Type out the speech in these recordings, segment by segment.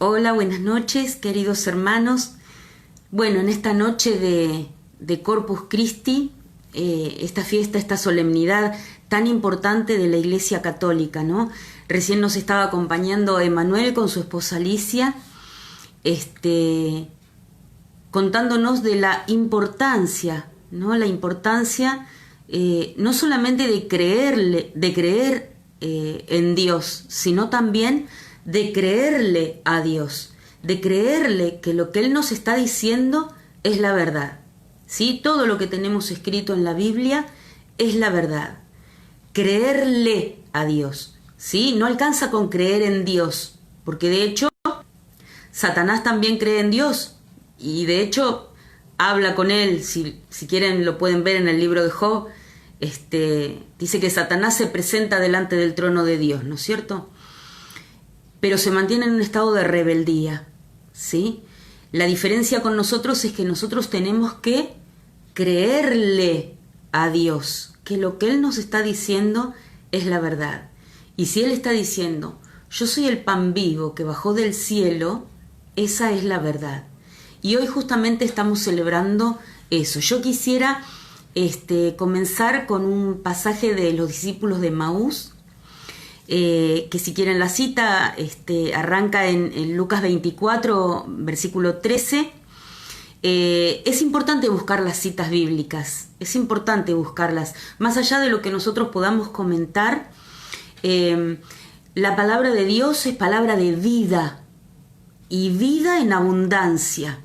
Hola, buenas noches, queridos hermanos. Bueno, en esta noche de Corpus Christi, esta fiesta, esta solemnidad tan importante de la Iglesia Católica, ¿no? Recién nos estaba acompañando Emanuel con su esposa Alicia, contándonos de la importancia, ¿no? La importancia no solamente de creer en Dios, sino también de creerle a Dios, de creerle que lo que Él nos está diciendo es la verdad, ¿sí? Todo lo que tenemos escrito en la Biblia es la verdad. Creerle a Dios, ¿sí? No alcanza con creer en Dios, porque de hecho Satanás también cree en Dios y de hecho habla con Él. Si quieren lo pueden ver en el libro de Job. Dice que Satanás se presenta delante del trono de Dios, ¿no es cierto? Pero se mantiene en un estado de rebeldía, ¿sí? La diferencia con nosotros es que nosotros tenemos que creerle a Dios, que lo que Él nos está diciendo es la verdad. Y si Él está diciendo, yo soy el pan vivo que bajó del cielo, esa es la verdad. Y hoy justamente estamos celebrando eso. Yo quisiera comenzar con un pasaje de los discípulos de Emaús, que si quieren la cita arranca en Lucas 24, versículo 13. Es importante buscar las citas bíblicas, es importante buscarlas, más allá de lo que nosotros podamos comentar. La palabra de Dios es palabra de vida, y vida en abundancia,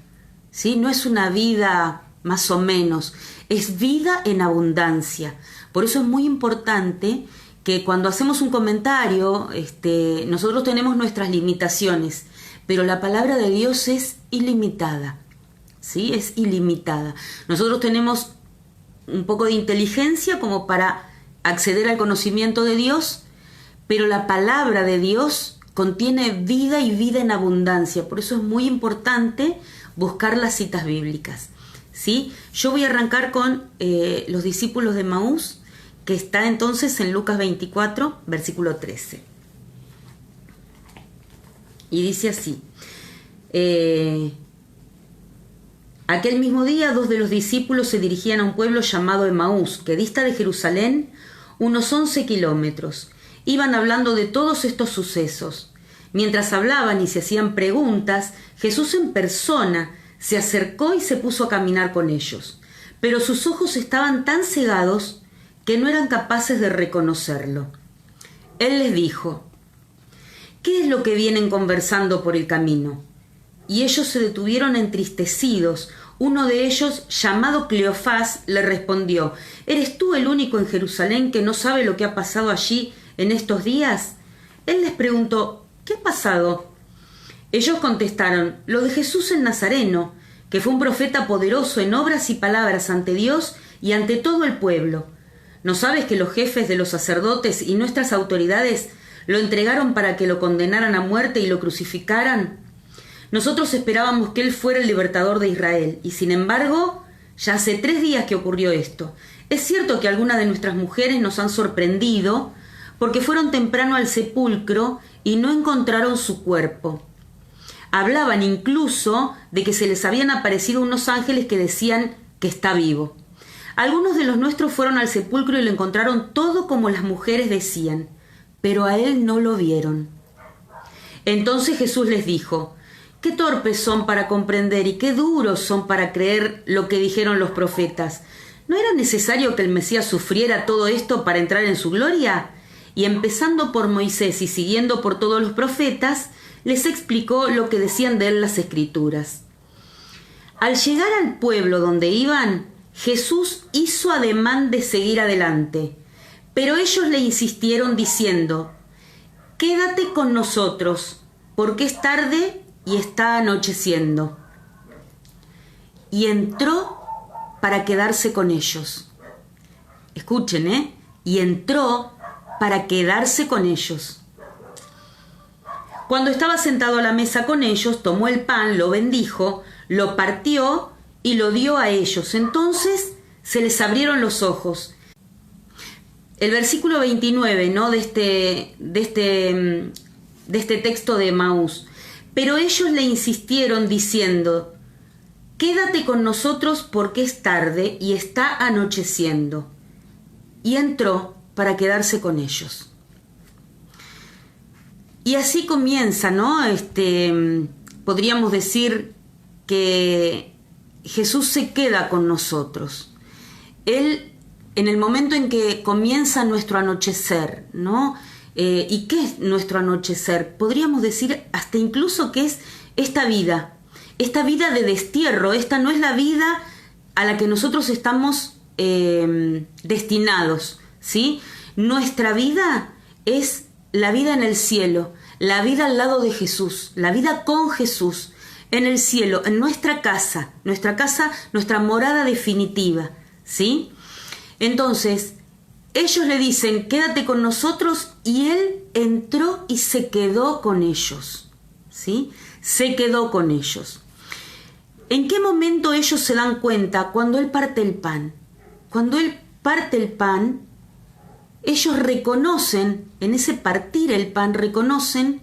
¿sí? No es una vida más o menos, es vida en abundancia. Por eso es muy importante que cuando hacemos un comentario, nosotros tenemos nuestras limitaciones, pero la palabra de Dios es ilimitada, ¿sí? Es ilimitada. Nosotros tenemos un poco de inteligencia como para acceder al conocimiento de Dios, pero la palabra de Dios contiene vida y vida en abundancia. Por eso es muy importante buscar las citas bíblicas, ¿sí? Yo voy a arrancar con los discípulos de Emaús, que está entonces en Lucas 24, versículo 13. Y dice así: aquel mismo día 2 de los discípulos se dirigían a un pueblo llamado Emaús, que dista de Jerusalén unos 11 kilómetros. Iban hablando de todos estos sucesos. Mientras hablaban y se hacían preguntas, Jesús en persona se acercó y se puso a caminar con ellos. Pero sus ojos estaban tan cegados que no eran capaces de reconocerlo. Él les dijo: ¿qué es lo que vienen conversando por el camino? Y ellos se detuvieron entristecidos. Uno de ellos, llamado Cleofás, le respondió: ¿eres tú el único en Jerusalén que no sabe lo que ha pasado allí en estos días? Él les preguntó: ¿qué ha pasado? Ellos contestaron: lo de Jesús el Nazareno, que fue un profeta poderoso en obras y palabras ante Dios y ante todo el pueblo. ¿No sabes que los jefes de los sacerdotes y nuestras autoridades lo entregaron para que lo condenaran a muerte y lo crucificaran? Nosotros esperábamos que él fuera el libertador de Israel, y sin embargo, ya hace 3 días que ocurrió esto. Es cierto que algunas de nuestras mujeres nos han sorprendido porque fueron temprano al sepulcro y no encontraron su cuerpo. Hablaban incluso de que se les habían aparecido unos ángeles que decían que está vivo. Algunos de los nuestros fueron al sepulcro y lo encontraron todo como las mujeres decían, pero a él no lo vieron. Entonces Jesús les dijo: qué torpes son para comprender y qué duros son para creer lo que dijeron los profetas. ¿No era necesario que el Mesías sufriera todo esto para entrar en su gloria? Y empezando por Moisés y siguiendo por todos los profetas, les explicó lo que decían de él las Escrituras. Al llegar al pueblo donde iban, Jesús hizo ademán de seguir adelante, pero ellos le insistieron diciendo: quédate con nosotros, porque es tarde y está anocheciendo. Y entró para quedarse con ellos. Escuchen, y entró para quedarse con ellos. Cuando estaba sentado a la mesa con ellos, tomó el pan, lo bendijo, lo partió y lo dio a ellos. Entonces se les abrieron los ojos. El versículo 29, ¿no? de este texto de Emaús. Pero ellos le insistieron diciendo: «Quédate con nosotros porque es tarde y está anocheciendo». Y entró para quedarse con ellos. Y así comienza, ¿no? Podríamos decir que Jesús se queda con nosotros. Él, en el momento en que comienza nuestro anochecer, ¿no? ¿Y qué es nuestro anochecer? Podríamos decir hasta incluso que es esta vida de destierro. Esta no es la vida a la que nosotros estamos destinados, ¿sí? Nuestra vida es la vida en el cielo, la vida al lado de Jesús, la vida con Jesús, en el cielo, en nuestra casa, nuestra morada definitiva, ¿sí? Entonces, ellos le dicen: «Quédate con nosotros», y él entró y se quedó con ellos, ¿sí? Se quedó con ellos. ¿En qué momento ellos se dan cuenta? Cuando él parte el pan. Cuando él parte el pan, ellos reconocen, en ese partir el pan, reconocen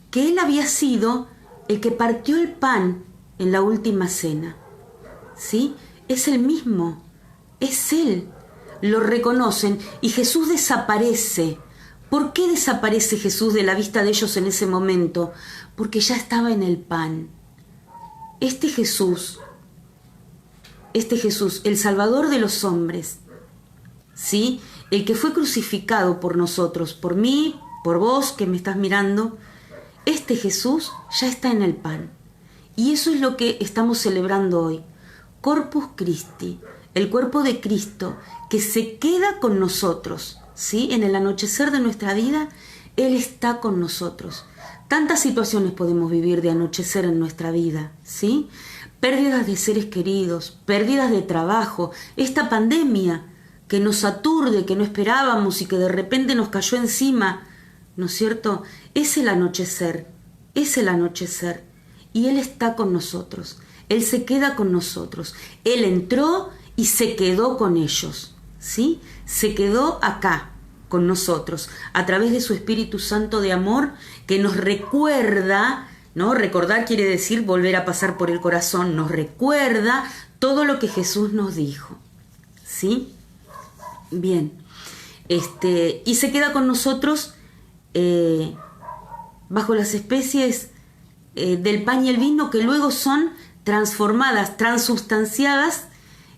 que él había sido el que partió el pan en la última cena, ¿sí? Es el mismo, es él. Lo reconocen y Jesús desaparece. ¿Por qué desaparece Jesús de la vista de ellos en ese momento? Porque ya estaba en el pan. Este Jesús, el Salvador de los hombres, ¿sí? El que fue crucificado por nosotros, por mí, por vos que me estás mirando, este Jesús ya está en el pan. Y eso es lo que estamos celebrando hoy. Corpus Christi, el cuerpo de Cristo, que se queda con nosotros, ¿sí? En el anochecer de nuestra vida, Él está con nosotros. Tantas situaciones podemos vivir de anochecer en nuestra vida, ¿sí? Pérdidas de seres queridos, pérdidas de trabajo, esta pandemia que nos aturde, que no esperábamos y que de repente nos cayó encima, ¿no es cierto? Es el anochecer, y Él está con nosotros, Él se queda con nosotros, Él entró y se quedó con ellos, ¿sí? Se quedó acá con nosotros, a través de su Espíritu Santo de amor, que nos recuerda, ¿no? Recordar quiere decir volver a pasar por el corazón, nos recuerda todo lo que Jesús nos dijo, ¿sí? Bien, y se queda con nosotros bajo las especies del pan y el vino, que luego son transformadas, transubstanciadas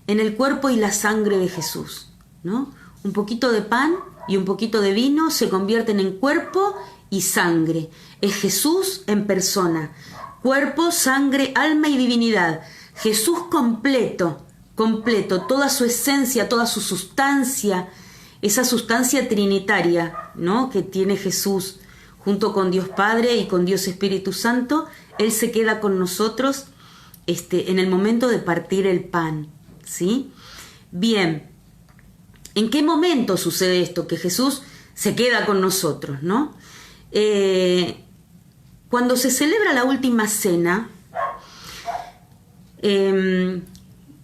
en el cuerpo y la sangre de Jesús, ¿no? Un poquito de pan y un poquito de vino se convierten en cuerpo y sangre. Es Jesús en persona, cuerpo, sangre, alma y divinidad. Jesús completo, toda su esencia, toda su sustancia, esa sustancia trinitaria, ¿no? Que tiene Jesús junto con Dios Padre y con Dios Espíritu Santo. Él se queda con nosotros en el momento de partir el pan, ¿sí? Bien, ¿en qué momento sucede esto? Que Jesús se queda con nosotros, ¿no? Cuando se celebra la última cena,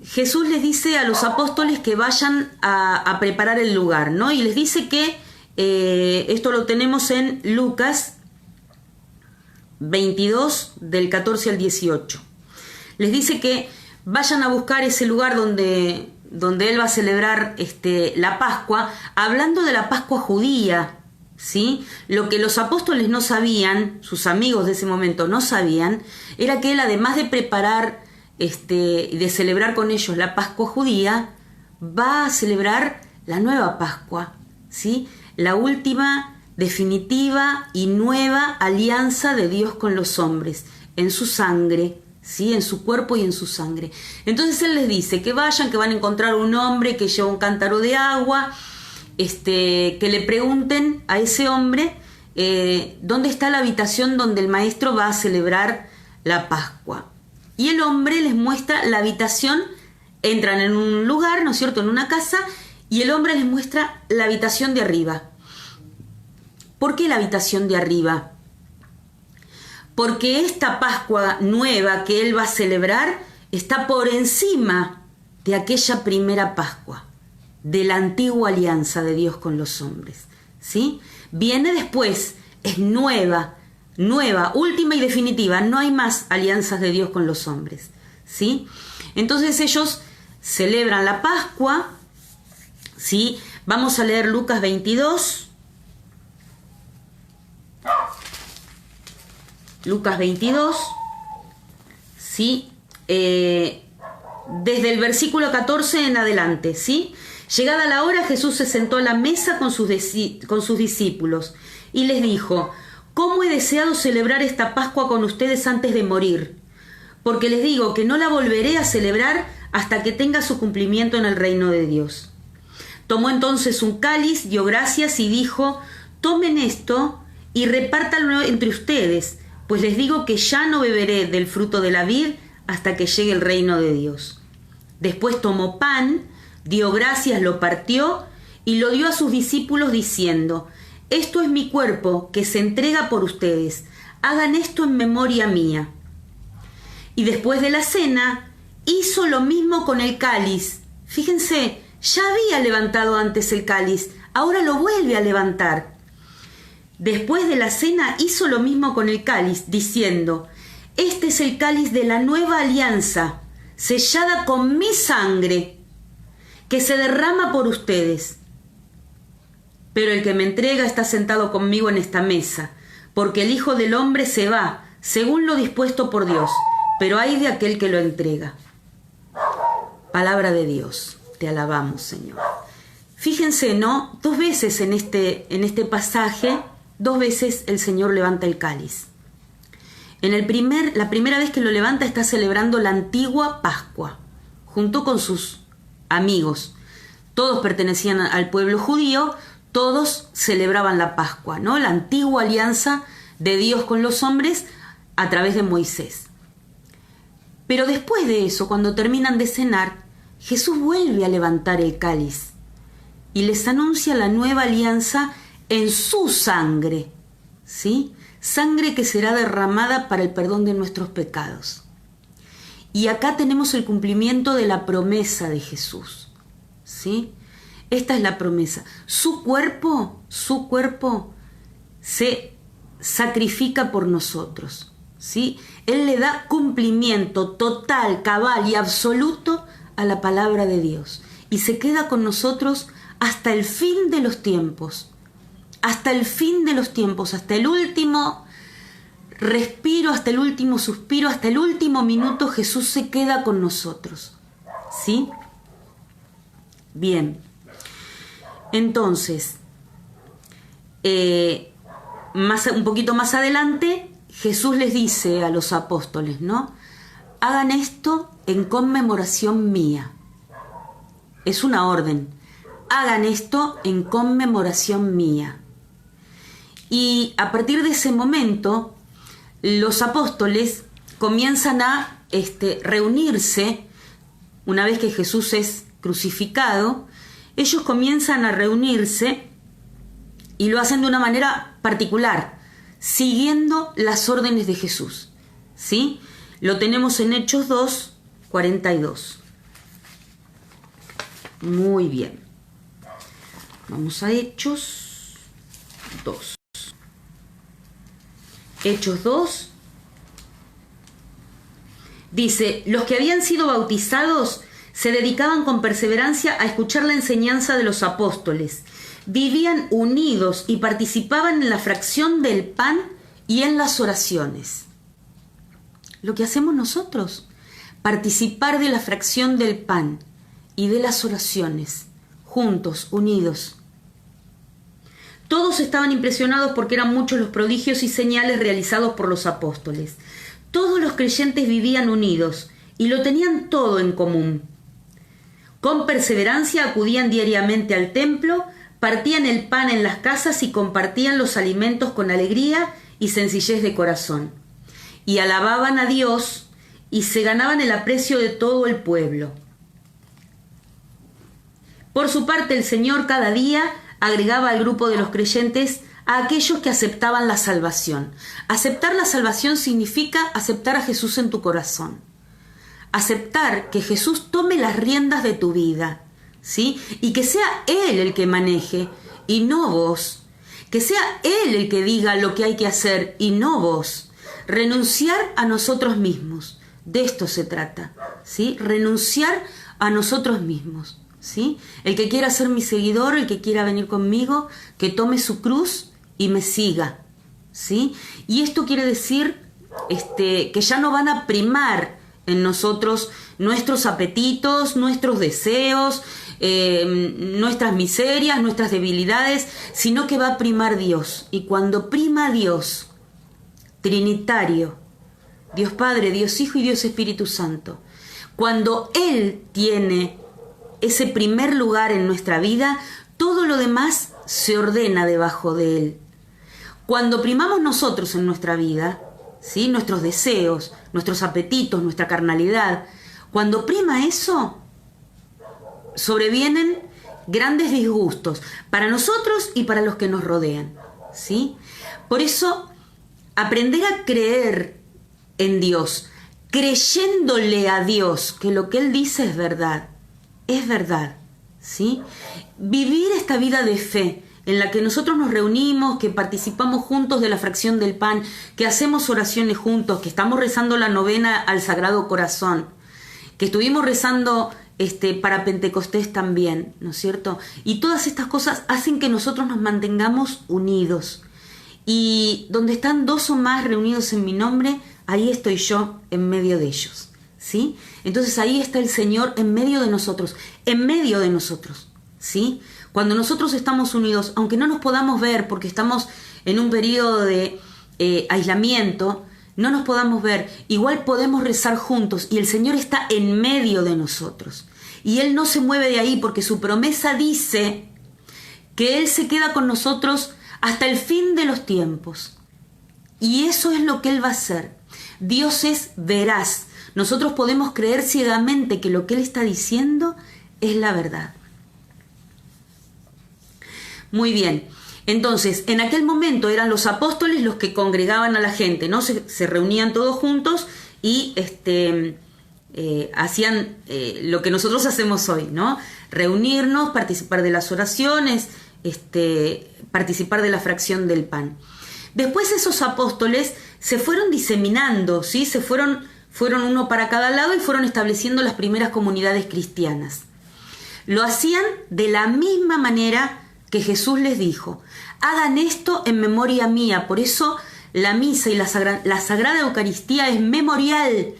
Jesús les dice a los apóstoles que vayan a preparar el lugar, ¿no? Y les dice que, esto lo tenemos en Lucas 22, del 14 al 18. Les dice que vayan a buscar ese lugar donde Él va a celebrar la Pascua, hablando de la Pascua judía, ¿sí? Lo que los apóstoles no sabían, sus amigos de ese momento no sabían, era que Él, además de preparar de celebrar con ellos la Pascua judía, va a celebrar la nueva Pascua, ¿sí? La última, definitiva y nueva alianza de Dios con los hombres, en su sangre, ¿sí? En su cuerpo y en su sangre. Entonces Él les dice que vayan, que van a encontrar un hombre que lleva un cántaro de agua, que le pregunten a ese hombre dónde está la habitación donde el maestro va a celebrar la Pascua. Y el hombre les muestra la habitación, entran en un lugar, ¿no es cierto?, en una casa, y el hombre les muestra la habitación de arriba. ¿Por qué la habitación de arriba? Porque esta Pascua nueva que Él va a celebrar está por encima de aquella primera Pascua, de la antigua alianza de Dios con los hombres, ¿sí? Viene después, es nueva, nueva, última y definitiva. No hay más alianzas de Dios con los hombres, ¿sí? Entonces ellos celebran la Pascua, ¿sí? Vamos a leer Lucas 22. Lucas 22, ¿sí? Desde el versículo 14 en adelante, ¿sí? Llegada la hora, Jesús se sentó a la mesa con sus discípulos y les dijo: ¿Cómo he deseado celebrar esta Pascua con ustedes antes de morir? Porque les digo que no la volveré a celebrar hasta que tenga su cumplimiento en el reino de Dios. Tomó entonces un cáliz, dio gracias y dijo: Tomen esto y repártanlo entre ustedes, pues les digo que ya no beberé del fruto de la vid hasta que llegue el reino de Dios. Después tomó pan, dio gracias, lo partió y lo dio a sus discípulos diciendo: Esto es mi cuerpo que se entrega por ustedes. Hagan esto en memoria mía. Y después de la cena, hizo lo mismo con el cáliz. Fíjense, ya había levantado antes el cáliz, ahora lo vuelve a levantar. Después de la cena, hizo lo mismo con el cáliz, diciendo: Este es el cáliz de la nueva alianza, sellada con mi sangre, que se derrama por ustedes. Pero el que me entrega está sentado conmigo en esta mesa, porque el Hijo del Hombre se va, según lo dispuesto por Dios, pero ay de aquel que lo entrega. Palabra de Dios, te alabamos, Señor. Fíjense, ¿no? Dos veces en este pasaje, dos veces el Señor levanta el cáliz. La primera vez que lo levanta está celebrando la antigua Pascua, junto con sus amigos. Todos pertenecían al pueblo judío, todos celebraban la Pascua, ¿no? La antigua alianza de Dios con los hombres a través de Moisés. Pero después de eso, cuando terminan de cenar, Jesús vuelve a levantar el cáliz y les anuncia la nueva alianza en su sangre, ¿sí? Sangre que será derramada para el perdón de nuestros pecados. Y acá tenemos el cumplimiento de la promesa de Jesús, ¿sí? Esta es la promesa. Su cuerpo se sacrifica por nosotros, ¿sí? Él le da cumplimiento total, cabal y absoluto a la palabra de Dios. Y se queda con nosotros hasta el fin de los tiempos. Hasta el fin de los tiempos, hasta el último respiro, hasta el último suspiro, hasta el último minuto, Jesús se queda con nosotros, ¿sí? Bien. Entonces, un poquito más adelante, Jesús les dice a los apóstoles, ¿no? Hagan esto en conmemoración mía. Es una orden. Hagan esto en conmemoración mía. Y a partir de ese momento, los apóstoles comienzan a reunirse. Una vez que Jesús es crucificado, ellos comienzan a reunirse y lo hacen de una manera particular, siguiendo las órdenes de Jesús, ¿sí? Lo tenemos en Hechos 2, 42. Muy bien. Vamos a Hechos 2. Hechos 2 dice: los que habían sido bautizados se dedicaban con perseverancia a escuchar la enseñanza de los apóstoles, vivían unidos y participaban en la fracción del pan y en las oraciones. Lo que hacemos nosotros, participar de la fracción del pan y de las oraciones, juntos, unidos. Todos estaban impresionados porque eran muchos los prodigios y señales realizados por los apóstoles. Todos los creyentes vivían unidos y lo tenían todo en común. Con perseverancia acudían diariamente al templo, partían el pan en las casas y compartían los alimentos con alegría y sencillez de corazón. Y alababan a Dios y se ganaban el aprecio de todo el pueblo. Por su parte, el Señor cada día agregaba al grupo de los creyentes a aquellos que aceptaban la salvación. Aceptar la salvación significa aceptar a Jesús en tu corazón. Aceptar que Jesús tome las riendas de tu vida, ¿sí? Y que sea Él el que maneje y no vos. Que sea Él el que diga lo que hay que hacer y no vos. Renunciar a nosotros mismos. De esto se trata, ¿sí? Renunciar a nosotros mismos, ¿sí? El que quiera ser mi seguidor, el que quiera venir conmigo, que tome su cruz y me siga, ¿sí? Y esto quiere decir que ya no van a primar en nosotros nuestros apetitos, nuestros deseos, nuestras miserias, nuestras debilidades, sino que va a primar Dios. Y cuando prima Dios, Trinitario, Dios Padre, Dios Hijo y Dios Espíritu Santo, cuando Él tiene ese primer lugar en nuestra vida, todo lo demás se ordena debajo de Él. Cuando primamos nosotros en nuestra vida, ¿sí? Nuestros deseos, nuestros apetitos, nuestra carnalidad, cuando prima eso, sobrevienen grandes disgustos para nosotros y para los que nos rodean, ¿sí? Por eso, aprender a creer en Dios, creyéndole a Dios que lo que Él dice es verdad, ¿sí? Vivir esta vida de fe en la que nosotros nos reunimos, que participamos juntos de la fracción del pan, que hacemos oraciones juntos, que estamos rezando la novena al Sagrado Corazón, que estuvimos rezando para Pentecostés también, ¿no es cierto? Y todas estas cosas hacen que nosotros nos mantengamos unidos. Y donde están dos o más reunidos en mi nombre, ahí estoy yo en medio de ellos, ¿sí? Entonces ahí está el Señor en medio de nosotros, ¿sí? Cuando nosotros estamos unidos, aunque no nos podamos ver porque estamos en un periodo de aislamiento, no nos podamos ver, igual podemos rezar juntos y el Señor está en medio de nosotros. Y Él no se mueve de ahí porque su promesa dice que Él se queda con nosotros hasta el fin de los tiempos. Y eso es lo que Él va a hacer. Dios es veraz. Nosotros podemos creer ciegamente que lo que Él está diciendo es la verdad. Muy bien. Entonces, en aquel momento eran los apóstoles los que congregaban a la gente, ¿no? Se reunían todos juntos y hacían lo que nosotros hacemos hoy, ¿no? Reunirnos, participar de las oraciones, participar de la fracción del pan. Después esos apóstoles se fueron diseminando, ¿sí? Fueron uno para cada lado y fueron estableciendo las primeras comunidades cristianas. Lo hacían de la misma manera que Jesús les dijo: hagan esto en memoria mía. Por eso la misa y la Sagrada Eucaristía es memorial,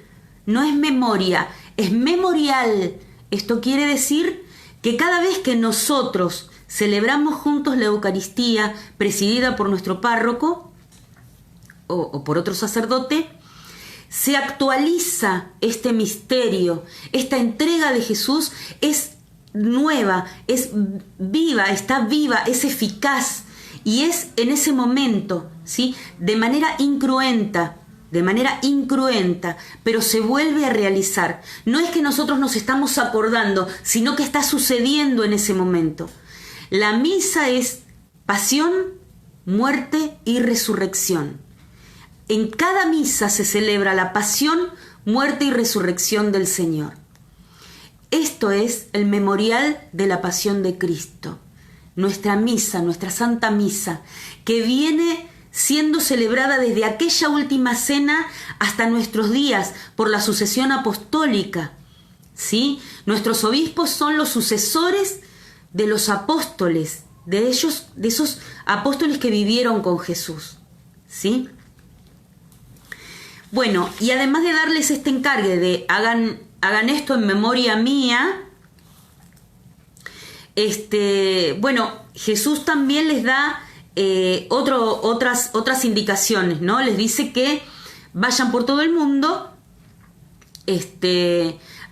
no es memoria, es memorial. Esto quiere decir que cada vez que nosotros celebramos juntos la Eucaristía, presidida por nuestro párroco o por otro sacerdote, se actualiza este misterio. Esta entrega de Jesús es nueva, es viva, está viva, es eficaz y es en ese momento, ¿sí? De manera incruenta, pero se vuelve a realizar. No es que nosotros nos estamos acordando, sino que está sucediendo en ese momento. La misa es pasión, muerte y resurrección. En cada misa se celebra la pasión, muerte y resurrección del Señor. Esto es el memorial de la pasión de Cristo. Nuestra misa, nuestra Santa Misa, que viene siendo celebrada desde aquella última cena hasta nuestros días por la sucesión apostólica, ¿sí? Nuestros obispos son los sucesores de los apóstoles, de esos apóstoles que vivieron con Jesús, ¿sí? Bueno, y además de darles este encargue de hagan esto en memoria mía, bueno, Jesús también les da otras indicaciones, ¿no? Les dice que vayan por todo el mundo,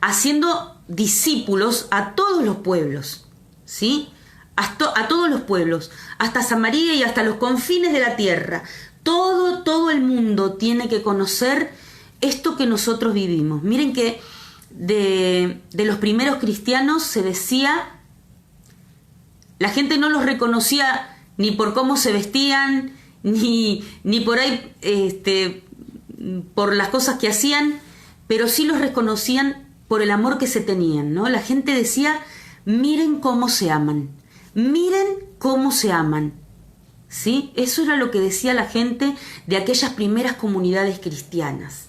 haciendo discípulos a todos los pueblos, ¿sí? A todos los pueblos, hasta Samaria y hasta los confines de la tierra. Todo el mundo tiene que conocer esto que nosotros vivimos. Miren que de los primeros cristianos se decía, la gente no los reconocía ni por cómo se vestían, ni por ahí, por las cosas que hacían, pero sí los reconocían por el amor que se tenían, ¿no? La gente decía: miren cómo se aman, miren cómo se aman. ¿sí? Eso era lo que decía la gente de aquellas primeras comunidades cristianas.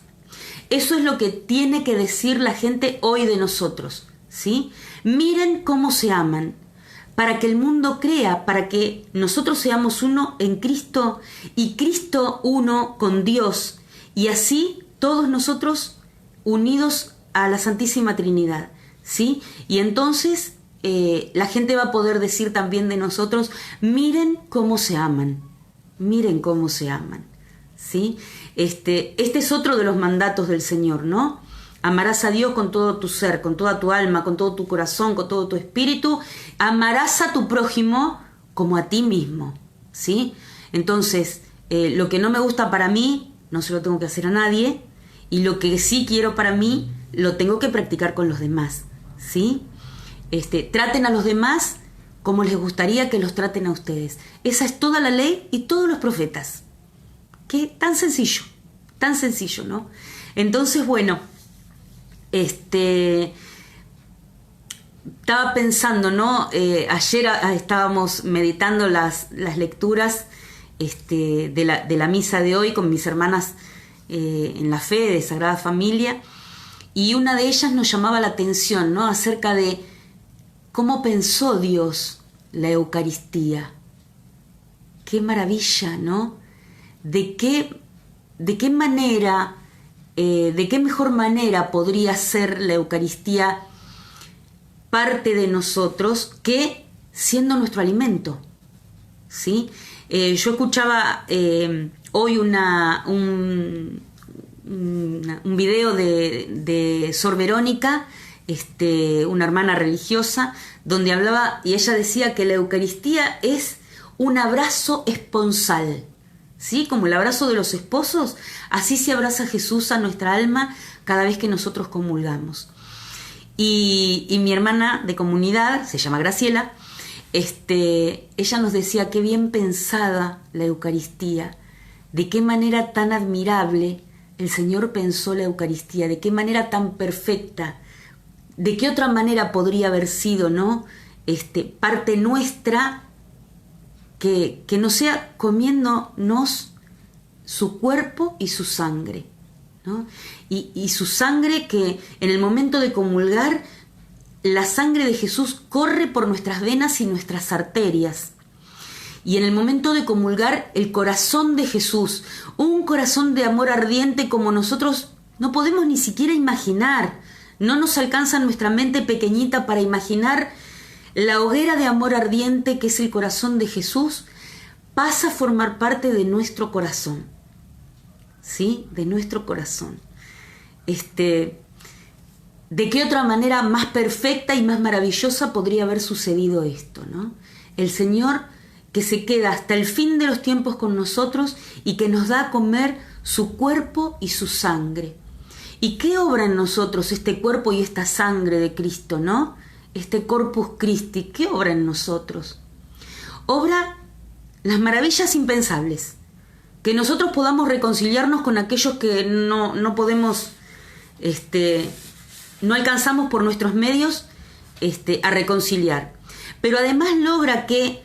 Eso es lo que tiene que decir la gente hoy de nosotros, ¿sí? Miren cómo se aman, para que el mundo crea, para que nosotros seamos uno en Cristo y Cristo uno con Dios, y así todos nosotros unidos a la Santísima Trinidad, ¿sí? Y entonces la gente va a poder decir también de nosotros, miren cómo se aman, ¿sí? Este es otro de los mandatos del Señor, ¿no? Amarás a Dios con todo tu ser, con toda tu alma, con todo tu corazón, con todo tu espíritu. Amarás a tu prójimo como a ti mismo, ¿sí? Entonces, lo que no me gusta para mí, no se lo tengo que hacer a nadie, y lo que sí quiero para mí, lo tengo que practicar con los demás, ¿sí? Traten a los demás como les gustaría que los traten a ustedes. Esa es toda la ley y todos los profetas. Qué tan sencillo, ¿no? Entonces, bueno, estaba pensando, ¿no? Ayer estábamos meditando las lecturas de la misa de hoy con mis hermanas en la fe de Sagrada Familia, y una de ellas nos llamaba la atención, ¿no? Acerca de cómo pensó Dios la Eucaristía. Qué maravilla, ¿no? De qué manera, de qué mejor manera podría ser la Eucaristía parte de nosotros que siendo nuestro alimento, ¿sí? Yo escuchaba hoy un video de Sor Verónica, una hermana religiosa, donde hablaba y ella decía que la Eucaristía es un abrazo esponsal, ¿sí? Como el abrazo de los esposos, así se abraza Jesús a nuestra alma cada vez que nosotros comulgamos. Y mi hermana de comunidad, se llama Graciela, ella nos decía qué bien pensada la Eucaristía, de qué manera tan admirable el Señor pensó la Eucaristía, de qué manera tan perfecta, de qué otra manera podría haber sido, ¿no? Parte nuestra que no sea comiéndonos su cuerpo y su sangre, ¿no? Y su sangre, que en el momento de comulgar, la sangre de Jesús corre por nuestras venas y nuestras arterias. Y en el momento de comulgar, el corazón de Jesús, un corazón de amor ardiente como nosotros no podemos ni siquiera imaginar. No nos alcanza nuestra mente pequeñita para imaginar la hoguera de amor ardiente que es el corazón de Jesús, pasa a formar parte de nuestro corazón, ¿sí? De nuestro corazón. ¿De qué otra manera más perfecta y más maravillosa podría haber sucedido esto, ¿no? El Señor que se queda hasta el fin de los tiempos con nosotros y que nos da a comer su cuerpo y su sangre. ¿Y qué obra en nosotros este cuerpo y esta sangre de Cristo, no? Este Corpus Christi, ¿qué obra en nosotros? Obra las maravillas impensables, que nosotros podamos reconciliarnos con aquellos que no podemos, no alcanzamos por nuestros medios a reconciliar. Pero además logra que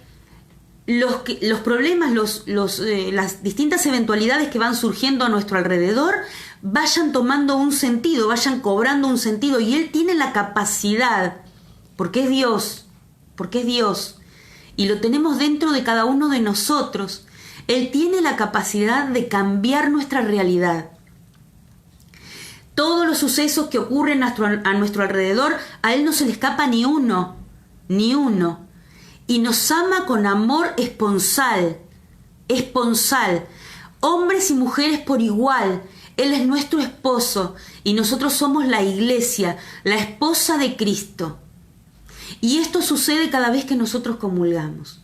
los problemas, las distintas eventualidades que van surgiendo a nuestro alrededor vayan tomando un sentido, vayan cobrando un sentido, y Él tiene la capacidad, porque es Dios, y lo tenemos dentro de cada uno de nosotros. Él tiene la capacidad de cambiar nuestra realidad. Todos los sucesos que ocurren a nuestro alrededor, a Él no se le escapa ni uno, y nos ama con amor esponsal, hombres y mujeres por igual. Él es nuestro esposo y nosotros somos la iglesia, la esposa de Cristo. Y esto sucede cada vez que nosotros comulgamos.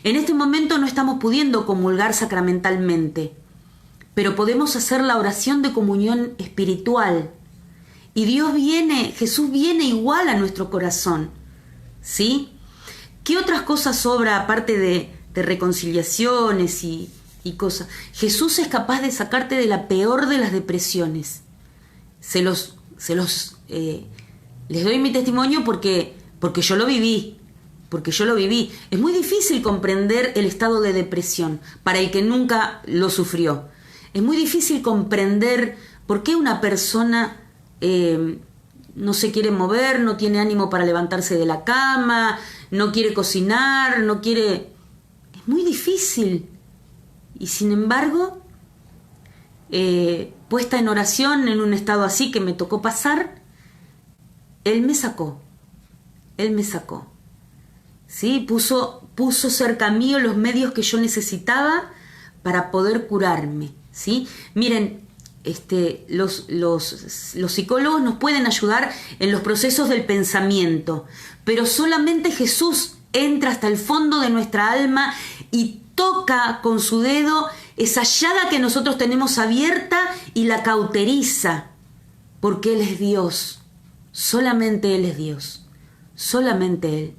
En este momento no estamos pudiendo comulgar sacramentalmente, pero podemos hacer la oración de comunión espiritual. Y Jesús viene igual a nuestro corazón, ¿sí? ¿Qué otras cosas obra aparte de reconciliaciones y cosas? Jesús es capaz de sacarte de la peor de las depresiones. Les doy mi testimonio porque yo lo viví. porque yo lo viví. Es muy difícil comprender el estado de depresión para el que nunca lo sufrió. Es muy difícil comprender por qué una persona no se quiere mover, no tiene ánimo para levantarse de la cama, no quiere cocinar, no quiere... Es muy difícil. Y sin embargo, puesta en oración en un estado así que me tocó pasar, Él me sacó. Él me sacó. ¿Sí? Puso cerca mío los medios que yo necesitaba para poder curarme. ¿Sí? Miren, los psicólogos nos pueden ayudar en los procesos del pensamiento, pero solamente Jesús entra hasta el fondo de nuestra alma y toca con su dedo esa llaga que nosotros tenemos abierta y la cauteriza, porque Él es Dios. Solamente Él es Dios. Solamente Él.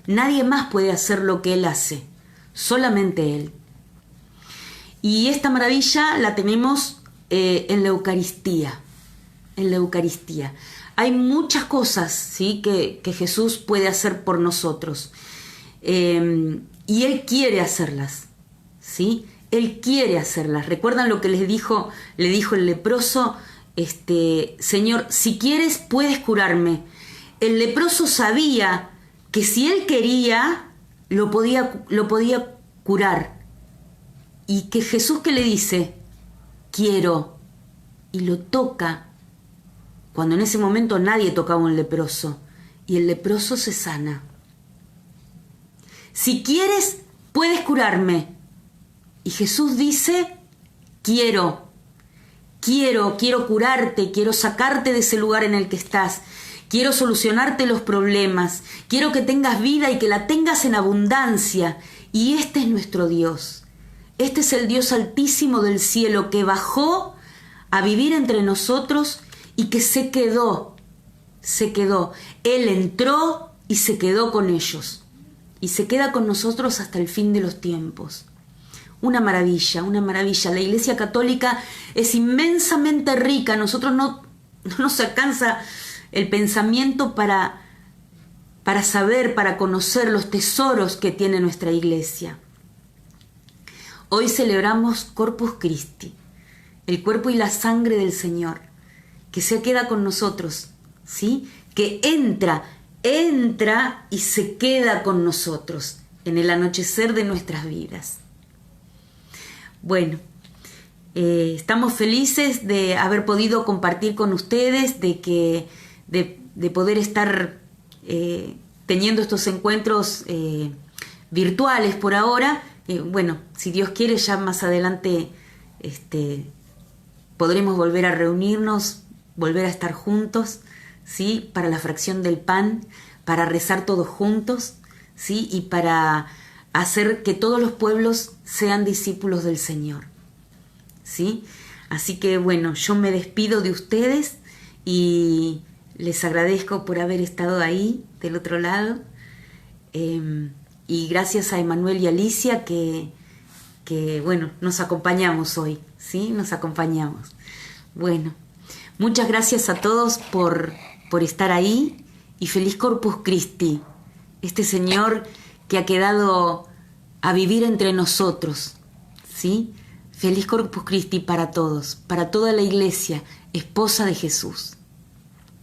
Nadie más puede hacer lo que Él hace. Solamente Él. Y esta maravilla la tenemos en la Eucaristía. En la Eucaristía. Hay muchas cosas, ¿sí?, que Jesús puede hacer por nosotros. Y Él quiere hacerlas. ¿Sí? Él quiere hacerlas. ¿Recuerdan lo que le dijo el leproso? Señor, si quieres puedes curarme. El leproso sabía que si él quería lo podía curar, y que Jesús, que le dice, quiero, y lo toca, cuando en ese momento nadie tocaba a un leproso, y el leproso se sana. Si quieres puedes curarme, y Jesús dice, quiero curarte, quiero sacarte de ese lugar en el que estás, quiero solucionarte los problemas, quiero que tengas vida y que la tengas en abundancia. Y este es nuestro Dios. Este es el Dios altísimo del cielo que bajó a vivir entre nosotros y que se quedó. Él entró y se quedó con ellos. Y se queda con nosotros hasta el fin de los tiempos. Una maravilla, una maravilla. La Iglesia Católica es inmensamente rica. Nosotros no nos alcanza el pensamiento para saber, para conocer los tesoros que tiene nuestra Iglesia. Hoy celebramos Corpus Christi, el cuerpo y la sangre del Señor, que se queda con nosotros, ¿sí? Que entra y se queda con nosotros en el anochecer de nuestras vidas. Bueno, estamos felices de haber podido compartir con ustedes, de poder estar teniendo estos encuentros virtuales por ahora. Bueno, si Dios quiere, ya más adelante podremos volver a reunirnos, volver a estar juntos, ¿sí? Para la fracción del pan, para rezar todos juntos, ¿sí? Y para hacer que todos los pueblos sean discípulos del Señor, ¿sí? Así que bueno, yo me despido de ustedes y les agradezco por haber estado ahí del otro lado, y gracias a Emanuel y Alicia que bueno, nos acompañamos hoy, ¿sí? Nos acompañamos. Bueno, muchas gracias a todos por estar ahí, y feliz Corpus Christi, este Señor que ha quedado a vivir entre nosotros, ¿sí? Feliz Corpus Christi para todos, para toda la Iglesia, esposa de Jesús.